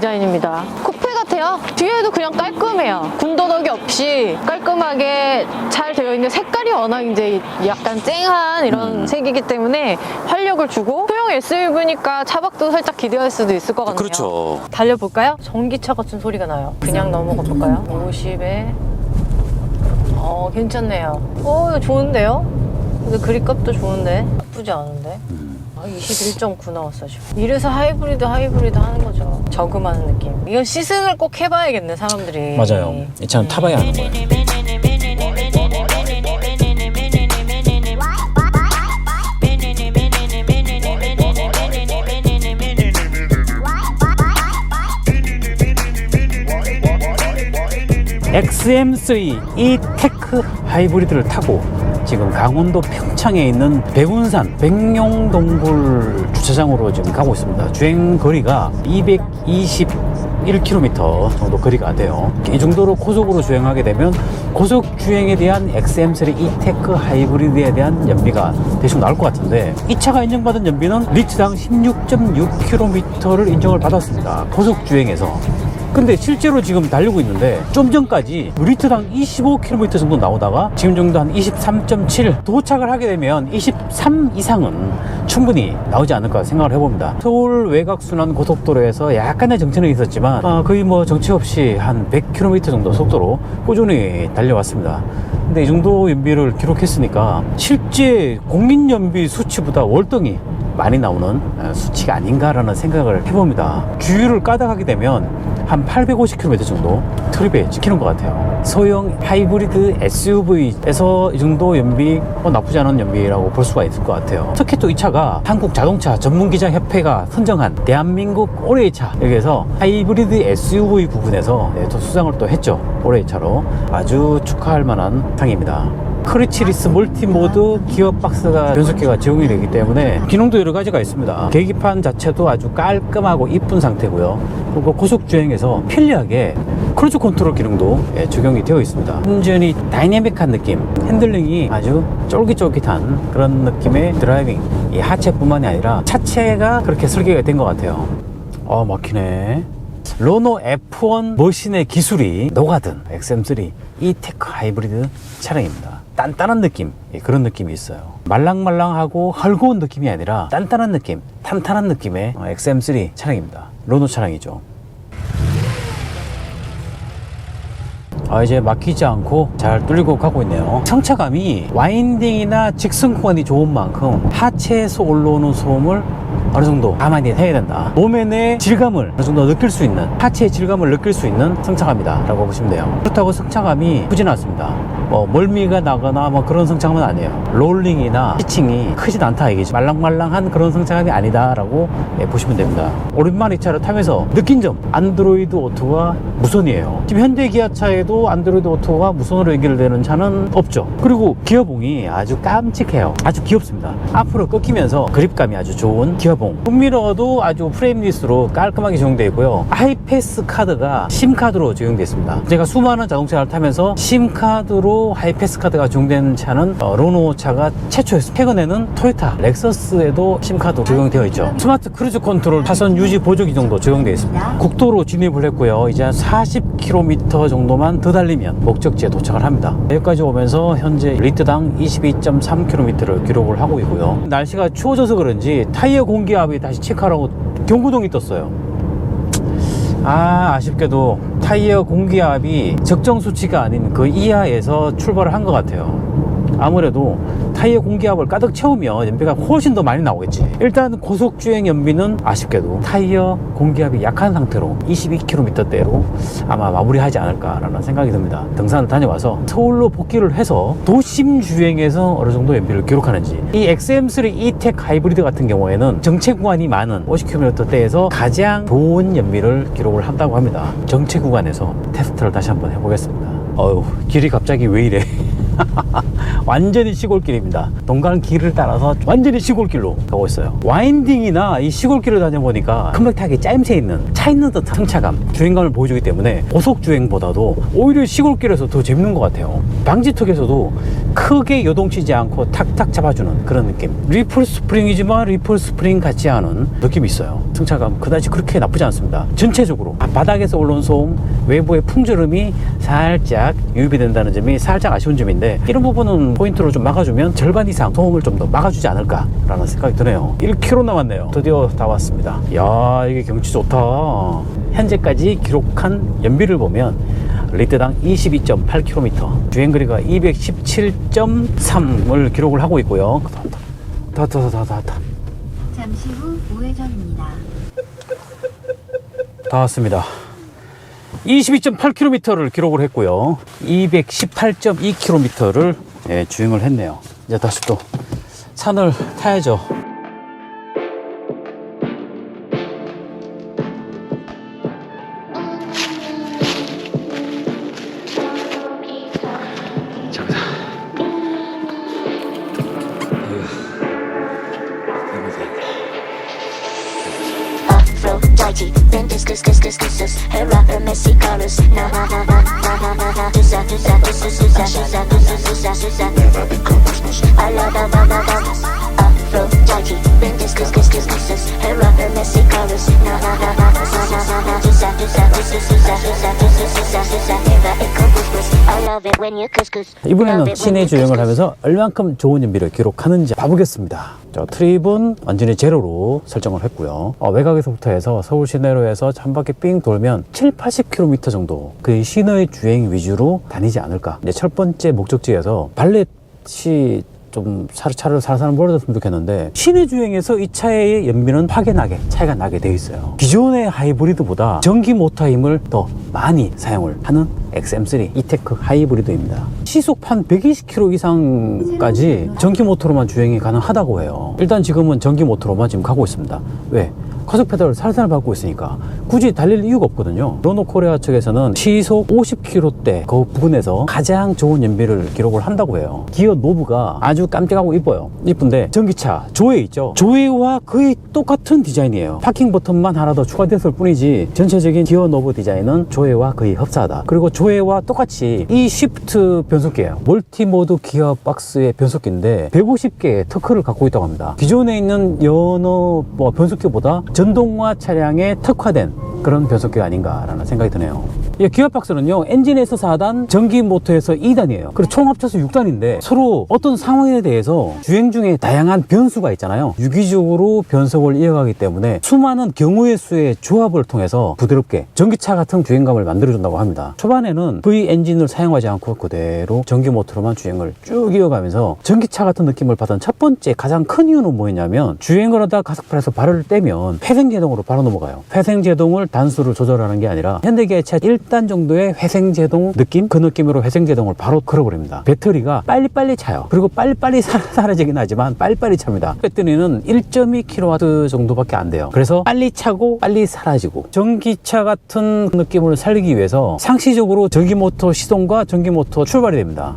디자인입니다. 쿠페 같아요. 뒤에도 그냥 깔끔해요. 군더더기 없이 깔끔하게 잘 되어 있는데 색깔이 워낙 이제 약간 쨍한 이런 색이기 때문에 활력을 주고, 소형 SUV니까 차박도 살짝 기대할 수도 있을 것 같네요. 그렇죠. 달려볼까요? 전기차 같은 소리가 나요. 그냥 넘어가 볼까요? 50에 괜찮네요. 이거 좋은데요? 근데 그립값도 좋은데 나쁘지 않은데. 21.9 나왔어 지금. 이래서 하이브리드 하는 거죠. 저금하는 느낌. 이건 시승을 꼭 해봐야겠네 사람들이. 맞아요. 이 차는 타봐야 하는 거예요. XM3 E-테크 하이브리드를 타고 지금 강원도 평창에 있는 백운산 백룡동굴 주차장으로 지금 가고 있습니다. 주행 거리가 221km 정도 거리가 돼요. 이 정도로 고속으로 주행하게 되면 고속 주행에 대한 XM3 E-테크 하이브리드에 대한 연비가 대충 나올 것 같은데, 이 차가 인정받은 연비는 리터당 16.6km를 인정을 받았습니다. 고속 주행에서. 근데 실제로 지금 달리고 있는데 좀 전까지 리터당 25km 정도 나오다가 지금 정도 한 23.7 도착을 하게 되면 23 이상은 충분히 나오지 않을까 생각을 해봅니다. 서울 외곽순환 고속도로에서 약간의 정체는 있었지만 거의 뭐 정체 없이 한 100km 정도 속도로 꾸준히 달려왔습니다. 근데 이 정도 연비를 기록했으니까 실제 공인연비 수치보다 월등히 많이 나오는 수치가 아닌가라는 생각을 해봅니다. 주유를 까다하게 되면 한 850km 정도 트립에 찍히는 것 같아요. 소형 하이브리드 SUV에서 이 정도 연비 나쁘지 않은 연비라고 볼 수가 있을 것 같아요. 특히 또 이 차가 한국 자동차 전문기장협회가 선정한 대한민국 올해의 차, 여기에서 하이브리드 SUV 부분에서 또 수상을 또 했죠. 올해의 차로 아주 축하할 만한 상입니다. 크리치리스 멀티모드 기어박스가 변속기가 제공이 되기 때문에 기능도 여러 가지가 있습니다. 계기판 자체도 아주 깔끔하고 이쁜 상태고요. 그리고 고속 주행에서 편리하게 크루즈 컨트롤 기능도 적용이 되어 있습니다. 완전히 다이내믹한 느낌, 핸들링이 아주 쫄깃쫄깃한 그런 느낌의 드라이빙, 이 하체뿐만이 아니라 차체가 그렇게 설계가 된 것 같아요. 막히네. 르노 F1 머신의 기술이 녹아든 XM3 E-테크 하이브리드 차량입니다. 단단한 느낌, 그런 느낌이 있어요. 말랑말랑하고 헐거운 느낌이 아니라 단단한 느낌, 탄탄한 느낌의 XM3 차량입니다. 르노 차량이죠. 이제 막히지 않고 잘 뚫리고 가고 있네요. 성차감이 와인딩이나 직선 구간이 좋은 만큼 하체에서 올라오는 소음을 어느 정도 가만히 해야 된다. 도면의 질감을 어느 정도 느낄 수 있는, 하체의 질감을 느낄 수 있는 성차감이다 라고 보시면 돼요. 그렇다고 성차감이 크진 않습니다. 멀미가 나거나 그런 성차감은 아니에요. 롤링이나 피칭이 크진 않다 이게죠. 말랑말랑한 그런 성차감이 아니다 라고 보시면 됩니다. 오랜만에 이 차를 타면서 느낀 점, 안드로이드 오토가 무선이에요. 지금 현대 기아차에도 안드로이드 오토가 무선으로 연결되는 차는 없죠. 그리고 기어봉이 아주 깜찍해요. 아주 귀엽습니다. 앞으로 꺾이면서 그립감이 아주 좋은 기어봉. 홈미러도 아주 프레임리스로 깔끔하게 적용되어 있고요. 하이패스 카드가 심카드로 적용되어 있습니다. 제가 수많은 자동차를 타면서 심카드로 하이패스 카드가 적용된 차는 르노 차가 최초였습니다. 최근에는 토요타, 렉서스에도 심카드 적용되어 있죠. 스마트 크루즈 컨트롤, 차선 유지 보조기 정도 적용되어 있습니다. 국도로 진입을 했고요. 이제 한 40km 정도만 더 달리면 목적지에 도착을 합니다. 여기까지 오면서 현재 리터당 22.3km를 기록을 하고 있고요. 날씨가 추워져서 그런지 타이어 공기압이 다시 체크하라고 경고등이 떴어요. 아쉽게도 타이어 공기압이 적정 수치가 아닌 그 이하에서 출발을 한 것 같아요. 아무래도 타이어 공기압을 가득 채우면 연비가 훨씬 더 많이 나오겠지. 일단 고속주행 연비는 아쉽게도 타이어 공기압이 약한 상태로 22km대로 아마 마무리하지 않을까라는 생각이 듭니다. 등산을 다녀와서 서울로 복귀를 해서 도심 주행에서 어느 정도 연비를 기록하는지. 이 XM3 E-테크 하이브리드 같은 경우에는 정체 구간이 많은 50km대에서 가장 좋은 연비를 기록을 한다고 합니다. 정체 구간에서 테스트를 다시 한번 해보겠습니다. 길이 갑자기 왜 이래. 완전히 시골길입니다. 동강 길을 따라서 완전히 시골길로 가고 있어요. 와인딩이나 이 시골길을 다녀보니까 컴팩트하게 짜임새 있는 차 있는 듯한 승차감, 주행감을 보여주기 때문에 고속주행보다도 오히려 시골길에서 더 재밌는 것 같아요. 방지턱에서도 크게 요동치지 않고 탁탁 잡아주는 그런 느낌. 리플 스프링이지만 리플 스프링 같지 않은 느낌이 있어요. 승차감 그다지 그렇게 나쁘지 않습니다. 전체적으로 바닥에서 올라온 소음, 외부의 풍절음이 살짝 유입된다는 점이 살짝 아쉬운 점인데, 이런 부분은 포인트로 좀 막아주면 절반 이상 소음을 좀 더 막아주지 않을까라는 생각이 드네요. 1km 남았네요. 드디어 다 왔습니다. 이야, 이게 경치 좋다. 현재까지 기록한 연비를 보면 리터당 22.8km, 주행거리가 217.3을 기록을 하고 있고요. 잠시 후 우회전입니다. 다 왔습니다. 22.8km를 기록을 했고요. 218.2km를 주행을 했네요. 이제 다시 또 산을 타야죠. Aphrodite, then discuss, her rapper, messy colors. Na na na na na na na na. Tusa, never become business. I love Aphrodite, then discuss, her rapper, messy colors. Na na na na na na na. Tusa, never become business. I love it when you couscous. 이번에는 시내 주행을 하면서 얼만큼 좋은 연비를 기록하는지 봐보겠습니다. 저 트립은 완전히 제로로 설정을 했고요. 외곽에서부터 해서 서울 시내로 해서 한 바퀴 삥 돌면 7, 80km 정도 그 시내 주행 위주로 다니지 않을까. 이제 첫 번째 목적지에서 발렛이 좀 차를 살살 몰아줬으면 좋겠는데, 시내 주행에서 이 차의 연비는 확연하게 차이가 나게 되어 있어요. 기존의 하이브리드보다 전기 모터 힘을 더 많이 사용을 하는 XM3 이테크 하이브리드입니다. 시속 한 120km 이상까지 전기 모터로만 주행이 가능하다고 해요. 일단 지금은 전기 모터로만 지금 가고 있습니다. 왜? 가속 페달을 살살 밟고 있으니까 굳이 달릴 이유가 없거든요. 르노 코리아 측에서는 시속 50km대 그 부근에서 가장 좋은 연비를 기록을 한다고 해요. 기어 노브가 아주 깜찍하고 이뻐요. 이쁜데 전기차 조에 있죠. 조에와 거의 똑같은 디자인이에요. 파킹 버튼만 하나 더 추가됐을 뿐이지 전체적인 기어 노브 디자인은 조에와 거의 흡사하다. 그리고 조에와 똑같이 이 쉬프트 변속기예요. 멀티모드 기어 박스의 변속기인데 150개의 터크를 갖고 있다고 합니다. 기존에 있는 여러 변속기보다 전동화 차량에 특화된 그런 변속기가 아닌가라는 생각이 드네요. 이 기어박스는요, 엔진에서 4단, 전기 모터에서 2단이에요. 그리고 총 합쳐서 6단인데 서로 어떤 상황에 대해서 주행 중에 다양한 변수가 있잖아요. 유기적으로 변속을 이어가기 때문에 수많은 경우의 수의 조합을 통해서 부드럽게 전기차 같은 주행감을 만들어준다고 합니다. 초반에는 V 엔진을 사용하지 않고 그대로 전기 모터로만 주행을 쭉 이어가면서 전기차 같은 느낌을 받은 첫 번째 가장 큰 이유는 뭐였냐면, 주행을 하다 가속팔에서 발을 떼면 회생제동으로 바로 넘어가요. 회생제동을 단수를 조절하는 게 아니라 현대기아차 1단 정도의 회생제동 느낌? 그 느낌으로 회생제동을 바로 걸어버립니다. 배터리가 빨리빨리 차요. 그리고 빨리빨리 사라지긴 하지만 빨리빨리 찹니다. 배터리는 1.2kW 정도밖에 안 돼요. 그래서 빨리 차고 빨리 사라지고, 전기차 같은 느낌을 살리기 위해서 상시적으로 전기모터 시동과 전기모터 출발이 됩니다.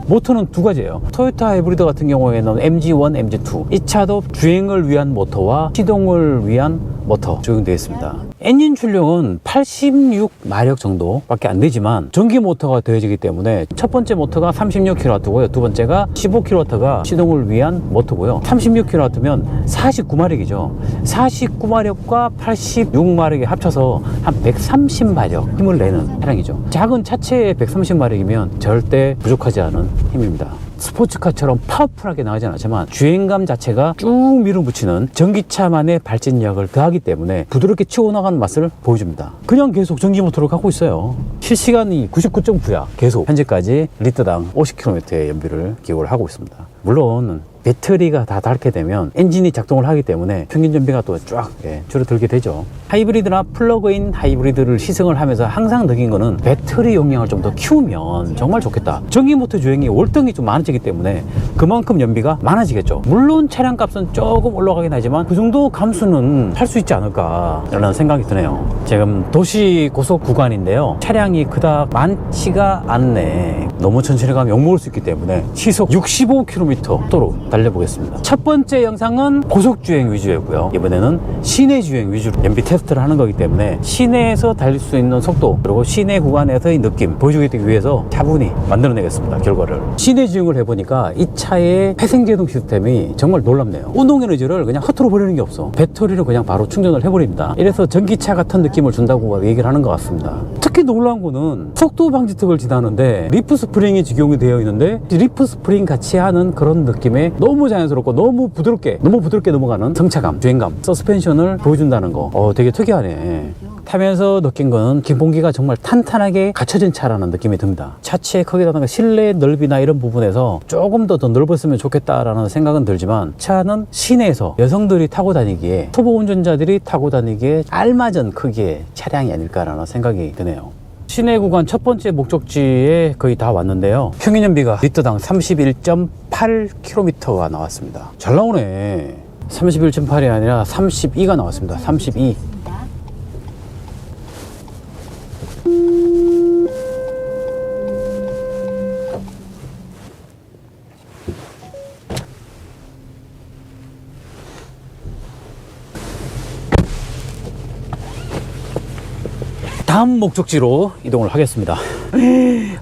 모터는 두 가지예요. 토요타 하이브리드 같은 경우에는 MG1, MG2. 이 차도 주행을 위한 모터와 시동을 위한 모터 적용되어 있습니다. 엔진 출력은 86마력 정도밖에 안 되지만 전기 모터가 되어지기 때문에 첫 번째 모터가 36kW고요. 두 번째가 15kW가 시동을 위한 모터고요. 36kW면 49마력이죠. 49마력과 86마력이 합쳐서 한 130마력 힘을 내는 차량이죠. 작은 차체의 130마력이면 절대 부족하지 않은 힘입니다. 스포츠카처럼 파워풀하게 나가진 않지만 주행감 자체가 쭉 밀어붙이는 전기차만의 발진력을 더하기 때문에 부드럽게 치고 나가는 맛을 보여줍니다. 그냥 계속 전기 모터를 갖고 있어요. 실시간이 99.9야. 계속 현재까지 리터당 50km의 연비를 기록을 하고 있습니다. 물론 배터리가 다 닳게 되면 엔진이 작동을 하기 때문에 평균 연비가 또 쫙 줄어들게 되죠. 하이브리드나 플러그인 하이브리드를 시승을 하면서 항상 느낀 거는 배터리 용량을 좀 더 키우면 정말 좋겠다. 전기모터 주행이 월등히 좀 많아지기 때문에 그만큼 연비가 많아지겠죠. 물론 차량 값은 조금 올라가긴 하지만 그 정도 감수는 할 수 있지 않을까 라는 생각이 드네요. 지금 도시 고속 구간인데요, 차량이 그닥 많지가 않네. 너무 천천히 가면 욕먹을 수 있기 때문에 시속 65km 도로 달려보겠습니다. 첫 번째 영상은 고속주행 위주였고요. 이번에는 시내주행 위주로 연비 테스트를 하는 거기 때문에 시내에서 달릴 수 있는 속도 그리고 시내 구간에서의 느낌 보여주기 위해서 차분히 만들어내겠습니다. 결과를. 시내주행을 해보니까 이 차의 회생제동 시스템이 정말 놀랍네요. 운동에너지를 그냥 허투루 버리는 게 없어. 배터리를 그냥 바로 충전을 해버립니다. 이래서 전기차 같은 느낌을 준다고 얘기를 하는 것 같습니다. 특히 놀라운 거는 속도 방지턱을 지나는데 리프 스프링이 적용이 되어 있는데 리프 스프링 같이 하는 그런 느낌에 너무 자연스럽고 너무 부드럽게 넘어가는 성차감, 주행감, 서스펜션을 보여준다는 거 되게 특이하네. 타면서 느낀 건 기본기가 정말 탄탄하게 갖춰진 차라는 느낌이 듭니다. 차체의 크기라든가 실내 넓이나 이런 부분에서 조금 더 넓었으면 좋겠다라는 생각은 들지만 차는 시내에서 여성들이 타고 다니기에 초보 운전자들이 타고 다니기에 알맞은 크기의 차량이 아닐까라는 생각이 드네요. 시내 구간 첫 번째 목적지에 거의 다 왔는데요. 평균 연비가 리터당 31.8km가 나왔습니다. 잘 나오네. 31.8이 아니라 32가 나왔습니다. 32. 다음 목적지로 이동을 하겠습니다.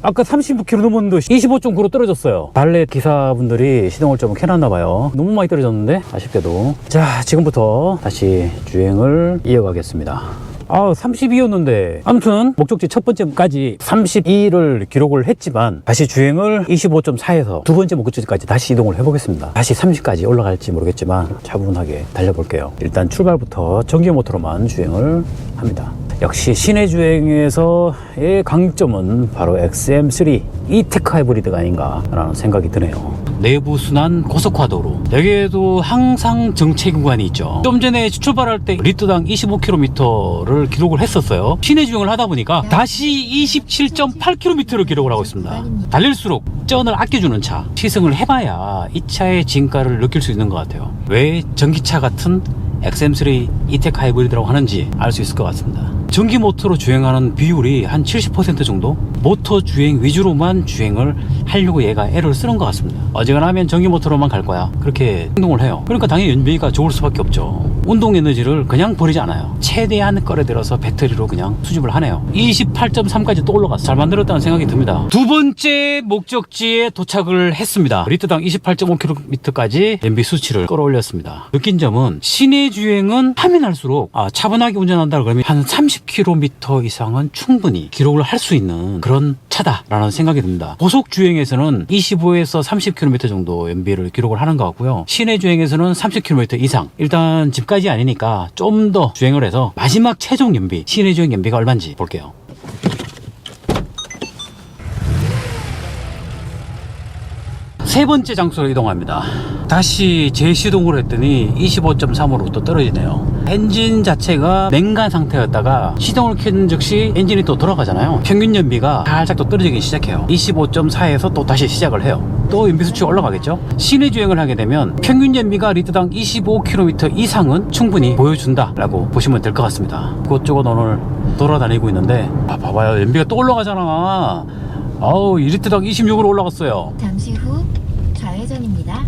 아까 39km 넘었는데 25.9로 떨어졌어요. 발렛 기사분들이 시동을 좀 켜놨나 봐요. 너무 많이 떨어졌는데 아쉽게도. 자, 지금부터 다시 주행을 이어가겠습니다. 32였는데 아무튼 목적지 첫 번째까지 32를 기록을 했지만 다시 주행을 25.4에서 두 번째 목적지까지 다시 이동을 해보겠습니다. 다시 30까지 올라갈지 모르겠지만 차분하게 달려볼게요. 일단 출발부터 전기 모터로만 주행을 합니다. 역시 시내 주행에서의 강점은 바로 XM3 E-TEC 하이브리드가 아닌가 라는 생각이 드네요. 내부 순환 고속화도로, 여기에도 항상 정체 구간이 있죠. 좀 전에 출발할 때 리터당 25km를 기록을 했었어요. 시내 주행을 하다 보니까 다시 27.8km를 기록을 하고 있습니다. 달릴수록 쩐을 아껴주는 차, 시승을 해봐야 이 차의 진가를 느낄 수 있는 것 같아요. 왜 전기차 같은 XM3 E-TEC 하이브리드라고 하는지 알 수 있을 것 같습니다. 전기 모터로 주행하는 비율이 한 70% 정도? 모터 주행 위주로만 주행을 하려고 얘가 애를 쓰는 것 같습니다. 어지간하면 전기 모터로만 갈 거야. 그렇게 행동을 해요. 그러니까 당연히 연비가 좋을 수밖에 없죠. 운동 에너지를 그냥 버리지 않아요. 최대한 끌어들여서 배터리로 그냥 수집을 하네요. 28.3까지 또 올라가서 잘 만들었다는 생각이 듭니다. 두 번째 목적지에 도착을 했습니다. 리터당 28.5km까지 연비 수치를 끌어올렸습니다. 느낀 점은 시내 주행은 하면 할수록 차분하게 운전한다 그러면 한 30km 이상은 충분히 기록을 할 수 있는 그런 차다라는 생각이 듭니다. 고속 주행에서는 25에서 30km 정도 연비를 기록을 하는 것 같고요. 시내 주행에서는 30km 이상. 일단 집까지 아니니까 좀 더 주행을 해서 마지막 최종 연비, 시내 주행 연비가 얼마인지 볼게요. 세 번째 장소로 이동합니다. 다시 재시동을 했더니 25.3으로 또 떨어지네요. 엔진 자체가 냉간 상태였다가 시동을 켠 즉시 엔진이 또 돌아가잖아요. 평균 연비가 살짝 또 떨어지기 시작해요. 25.4에서 또 다시 시작을 해요. 또 연비 수치가 올라가겠죠. 시내 주행을 하게 되면 평균 연비가 리터당 25km 이상은 충분히 보여준다 라고 보시면 될 것 같습니다. 그쪽은 오늘 돌아다니고 있는데 봐봐요, 연비가 또 올라가잖아. 아우, 리터당 26으로 올라갔어요. 잠시 후 좌회전입니다.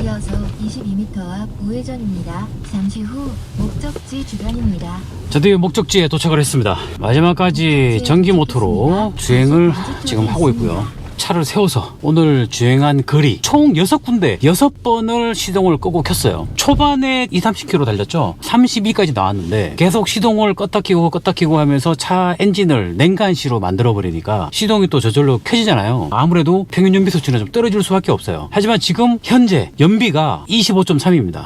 이어서 22m 앞 우회전입니다. 잠시 후 목적지 주변입니다. 드디어 목적지에 도착을 했습니다. 마지막까지 전기 모터로 주행을 지금 하고 있고요. 차를 세워서 오늘 주행한 거리 총 6군데 6번을 시동을 끄고 켰어요. 초반에 20-30km 달렸죠. 32까지 나왔는데 계속 시동을 껐다 켜고 하면서 차 엔진을 냉간시로 만들어 버리니까 시동이 또 저절로 켜지잖아요. 아무래도 평균 연비 수치는 좀 떨어질 수밖에 없어요. 하지만 지금 현재 연비가 25.3입니다.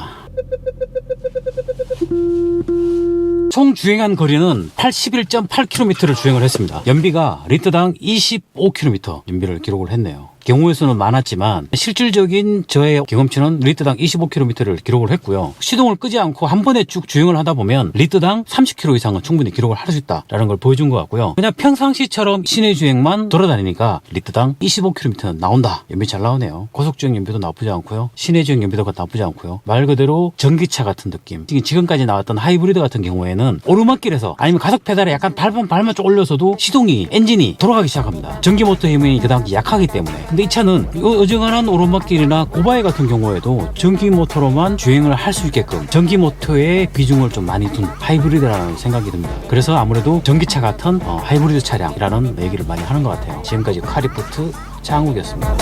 총 주행한 거리는 81.8km를 주행을 했습니다. 연비가 리터당 25km 연비를 기록을 했네요. 경우의 수는 많았지만 실질적인 저의 경험치는 리터당 25km를 기록을 했고요. 시동을 끄지 않고 한 번에 쭉 주행을 하다 보면 리터당 30km 이상은 충분히 기록을 할 수 있다라는 걸 보여준 것 같고요. 그냥 평상시처럼 시내 주행만 돌아다니니까 리터당 25km는 나온다. 연비 잘 나오네요. 고속주행 연비도 나쁘지 않고요. 시내 주행 연비도 나쁘지 않고요. 말 그대로 전기차 같은 느낌. 지금까지 나왔던 하이브리드 같은 경우에는 오르막길에서 아니면 가속 페달에 약간 발만 좀 올려서도 시동이 엔진이 돌아가기 시작합니다. 전기 모터 힘이 그다음 약하기 때문에 근데 이 차는 어정간한 오르막길이나 고바이 같은 경우에도 전기 모터로만 주행을 할 수 있게끔 전기 모터의 비중을 좀 많이 둔 하이브리드라는 생각이 듭니다. 그래서 아무래도 전기차 같은 하이브리드 차량이라는 얘기를 많이 하는 것 같아요. 지금까지 카리포트 장욱이었습니다.